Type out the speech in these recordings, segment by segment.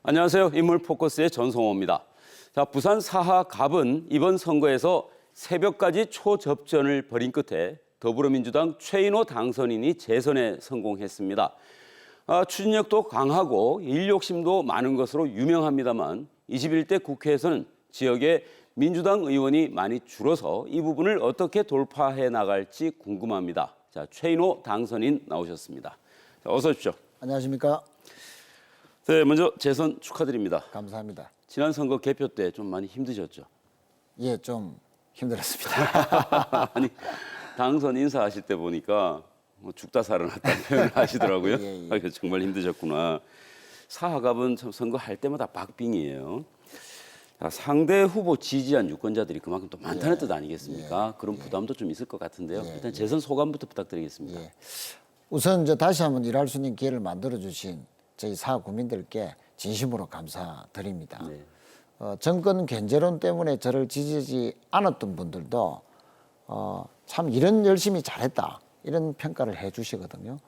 안녕하세요. 인물 포커스의 전성호입니다. 자, 부산 사하갑은 이번 선거에서 새벽까지 초접전을 벌인 끝에 더불어민주당 최인호 당선인이 재선에 성공했습니다. 추진력도 강하고 일욕심도 많은 것으로 유명합니다만 21대 국회에서는 지역에 민주당 의원이 많이 줄어서 이 부분을 어떻게 돌파해 나갈지 궁금합니다. 자, 최인호 당선인 나오셨습니다. 자, 어서 오십시오. 안녕하십니까? 네, 먼저 재선 축하드립니다. 감사합니다. 지난 선거 개표 때 좀 많이 힘드셨죠? 예, 좀 힘들었습니다. 아니, 당선 인사하실 때 보니까 뭐 죽다 살아났다는 표현을 하시더라고요. 예. 아, 정말 힘드셨구나. 사하갑은 참 선거할 때마다 박빙이에요. 자, 상대 후보 지지한 유권자들이 그만큼 또 많다는 뜻 아니겠습니까? 그런 부담도 좀 있을 것 같은데요. 일단 재선 소감부터 부탁드리겠습니다. 우선 이제 다시 한번 일할 수 있는 기회를 만들어 주신 저희 사하 국민들께 진심으로 감사드립니다. 네. 정권 견제론 때문에 저를 지지하지 않았던 분들도 참 이런 열심히 잘했다 이런 평가를 해주시거든요.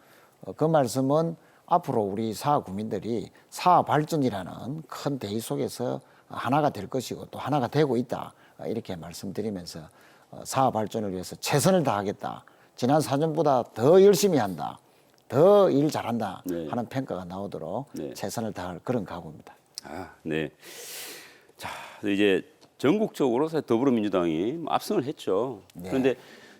그 말씀은 앞으로 우리 사하 국민들이 사하 발전이라는 큰 대의 속에서 하나가 될 것이고 또 하나가 되고 있다 이렇게 말씀드리면서 사하 발전을 위해서 최선을 다하겠다. 지난 4년보다 더 열심히 한다. 더 일 잘한다 하는 평가가 나오도록 최선을 다할 그런 각오입니다. 아, 네. 자, 이제 전국적으로 사실 더불어민주당이 앞서는 했죠. 그런데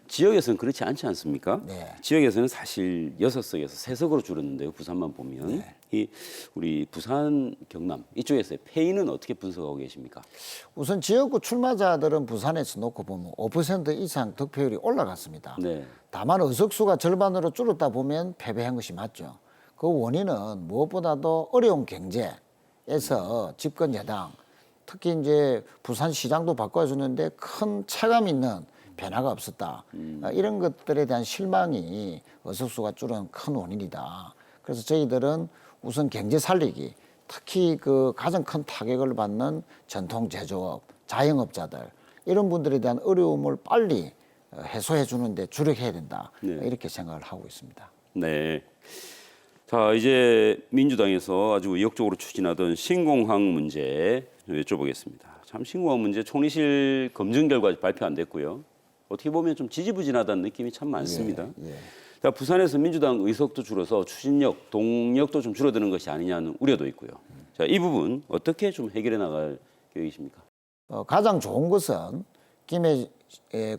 지역에서는 그렇지 않지 않습니까? 지역에서는 사실 6석에서 3석으로 줄었는데요. 부산만 보면. 이 우리 부산, 경남 이쪽에서의 패인은 어떻게 분석하고 계십니까? 우선 지역구 출마자들은 부산에서 놓고 보면 5% 이상 득표율이 올라갔습니다. 다만 의석수가 절반으로 줄었다 보면 패배한 것이 맞죠. 그 원인은 무엇보다도 어려운 경제에서 집권 여당, 특히 이제 부산시장도 바꿔주는데 큰 체감 있는 변화가 없었다. 이런 것들에 대한 실망이 의석수가 줄은 큰 원인이다. 그래서 저희들은 우선 경제 살리기, 특히 그 가장 큰 타격을 받는 전통 제조업, 자영업자들 이런 분들에 대한 어려움을 빨리 해소해 주는데 주력해야 된다. 이렇게 생각을 하고 있습니다. 네. 자, 이제 민주당에서 아주 의욕적으로 추진하던 신공항 문제 여쭤보겠습니다. 참 신공항 문제 총리실 검증 결과 발표 안 됐고요. 어떻게 보면 좀 지지부진하다는 느낌이 참 많습니다. 자, 부산에서 민주당 의석도 줄어서 추진력, 동력도 좀 줄어드는 것이 아니냐는 우려도 있고요. 자, 이 부분 어떻게 좀 해결해 나갈 계획이십니까? 가장 좋은 것은 김해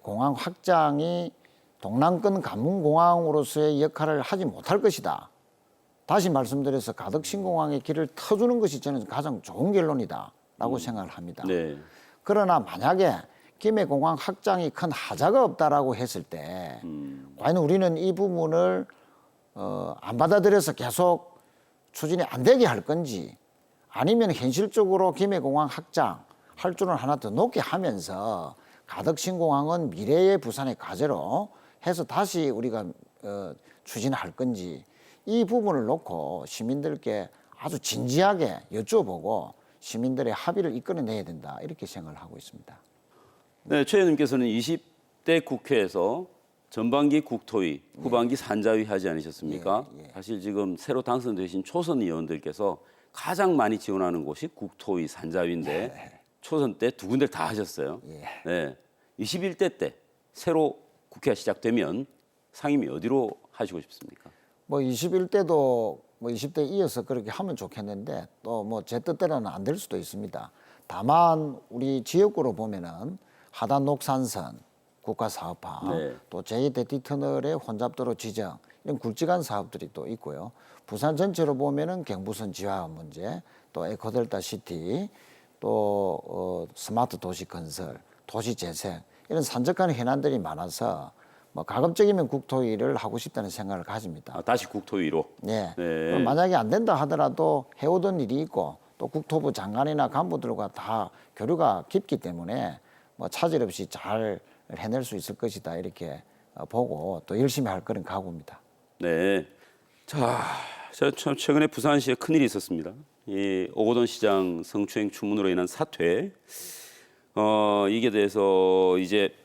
공항 확장이 동남권 관문공항으로서의 역할을 하지 못할 것이다. 다시 말씀드려서 가덕 신공항의 길을 터주는 것이 저는 가장 좋은 결론이다라고 생각을 합니다. 그러나 만약에 김해공항 확장이 큰 하자가 없다라고 했을 때 과연 우리는 이 부분을 안 받아들여서 계속 추진이 안 되게 할 건지 아니면 현실적으로 김해공항 확장 할 줄은 하나 더 높게 하면서 가덕신공항은 미래의 부산의 과제로 해서 다시 우리가 추진할 건지 이 부분을 놓고 시민들께 아주 진지하게 여쭤보고 시민들의 합의를 이끌어내야 된다 이렇게 생각을 하고 있습니다. 네, 최 의원님께서는 20대 국회에서 전반기 국토위, 후반기 산자위 하지 않으셨습니까? 사실 지금 새로 당선되신 초선 의원들께서 가장 많이 지원하는 곳이 국토위, 산자위인데 초선 때 2군데를 다 하셨어요. 21대 때 새로 국회가 시작되면 상임위 어디로 하시고 싶습니까? 뭐 21대도 뭐 20대 이어서 그렇게 하면 좋겠는데 또 뭐 제 뜻대로는 안 될 수도 있습니다. 다만 우리 지역구로 보면은 하단 녹산선 국가사업화, 또 제2대 터널의 혼잡도로 지정 이런 굵직한 사업들이 또 있고요. 부산 전체로 보면은 경부선 지하 문제, 또 에코델타 시티, 또 스마트 도시 건설, 도시 재생 이런 산적한 현안들이 많아서 뭐 가급적이면 국토위를 하고 싶다는 생각을 가집니다. 아, 다시 국토위로? 그럼 만약에 안 된다 하더라도 해오던 일이 있고 또 국토부 장관이나 간부들과 다 교류가 깊기 때문에 뭐 차질 없이 잘 해낼 수 있을 것이다 이렇게 보고 또 열심히 할 그런 각오입니다. 네. 자, 참 최근에 부산시에 큰일이 있었습니다. 이 오거돈 시장 성추행 추문으로 인한 사퇴. 이게 대해서 이제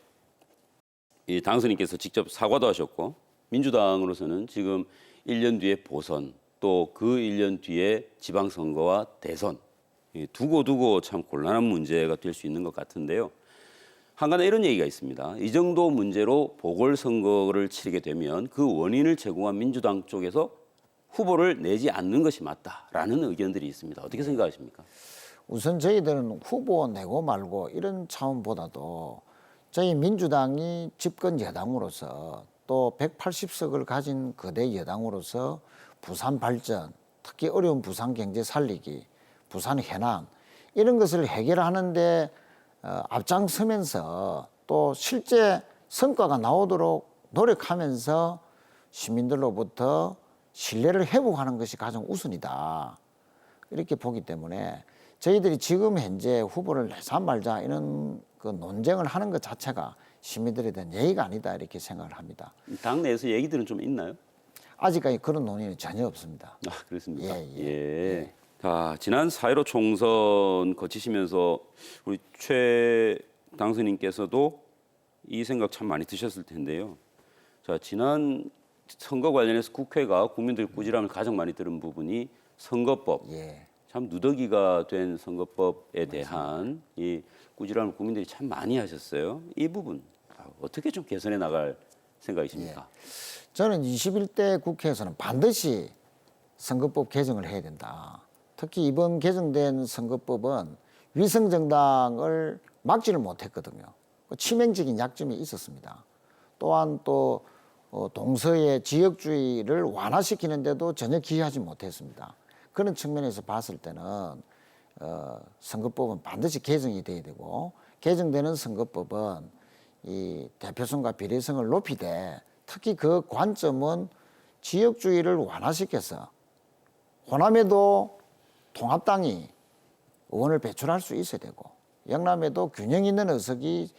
이 당선인께서 직접 사과도 하셨고 민주당으로서는 지금 1년 뒤에 보선 또 그 1년 뒤에 지방선거와 대선 두고 참 곤란한 문제가 될 수 있는 것 같은데요. 한간에 이런 얘기가 있습니다. 이 정도 문제로 보궐선거를 치르게 되면 그 원인을 제공한 민주당 쪽에서 후보를 내지 않는 것이 맞다라는 의견들이 있습니다. 어떻게 생각하십니까? 우선 저희들은 후보 내고 말고 이런 차원보다도 저희 민주당이 집권 여당으로서 또 180석을 가진 거대 여당으로서 부산 발전, 특히 어려운 부산 경제 살리기, 부산 현안 이런 것을 해결하는데 앞장서면서 또 실제 성과가 나오도록 노력하면서 시민들로부터 신뢰를 회복하는 것이 가장 우선이다. 이렇게 보기 때문에 저희들이 지금 현재 후보를 내자 말자 이런 그 논쟁을 하는 것 자체가 시민들에 대한 예의가 아니다 이렇게 생각을 합니다. 당 내에서 얘기들은 좀 있나요? 아직까지 그런 논의는 전혀 없습니다. 아, 그렇습니까? 예. 자, 지난 4.15 총선 거치시면서 우리 최 당선인께서도 이 생각 참 많이 드셨을 텐데요. 자, 지난 선거 관련해서 국회가 국민들 꾸지람을 가장 많이 들은 부분이 선거법. 예. 참 누더기가 된 선거법에 대한 이 꾸지람을 국민들이 참 많이 하셨어요. 이 부분 어떻게 좀 개선해 나갈 생각이십니까? 저는 21대 국회에서는 반드시 선거법 개정을 해야 된다. 특히 이번 개정된 선거법은 위성정당을 막지를 못했거든요. 치명적인 약점이 있었습니다. 또한 또 동서의 지역주의를 완화시키는데도 전혀 기여하지 못했습니다. 그런 측면에서 봤을 때는 선거법은 반드시 개정이 돼야 되고 개정되는 선거법은 이 대표성과 비례성을 높이되 특히 그 관점은 지역주의를 완화시켜서 호남에도 통합당이 의원을 배출할 수 있어야 되고 영남에도 균형 있는 의석이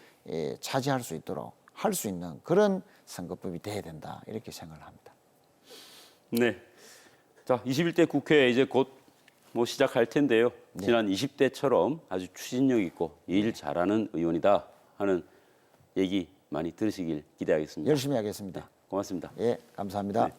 차지할 수 있도록 할 수 있는 그런 선거법이 돼야 된다 이렇게 생각을 합니다. 네. 자, 21대 국회 이제 곧 시작할 텐데요. 지난 20대처럼 아주 추진력 있고 일 잘하는 의원이다 하는 얘기 많이 들으시길 기대하겠습니다. 열심히 하겠습니다. 고맙습니다. 예, 감사합니다. 네.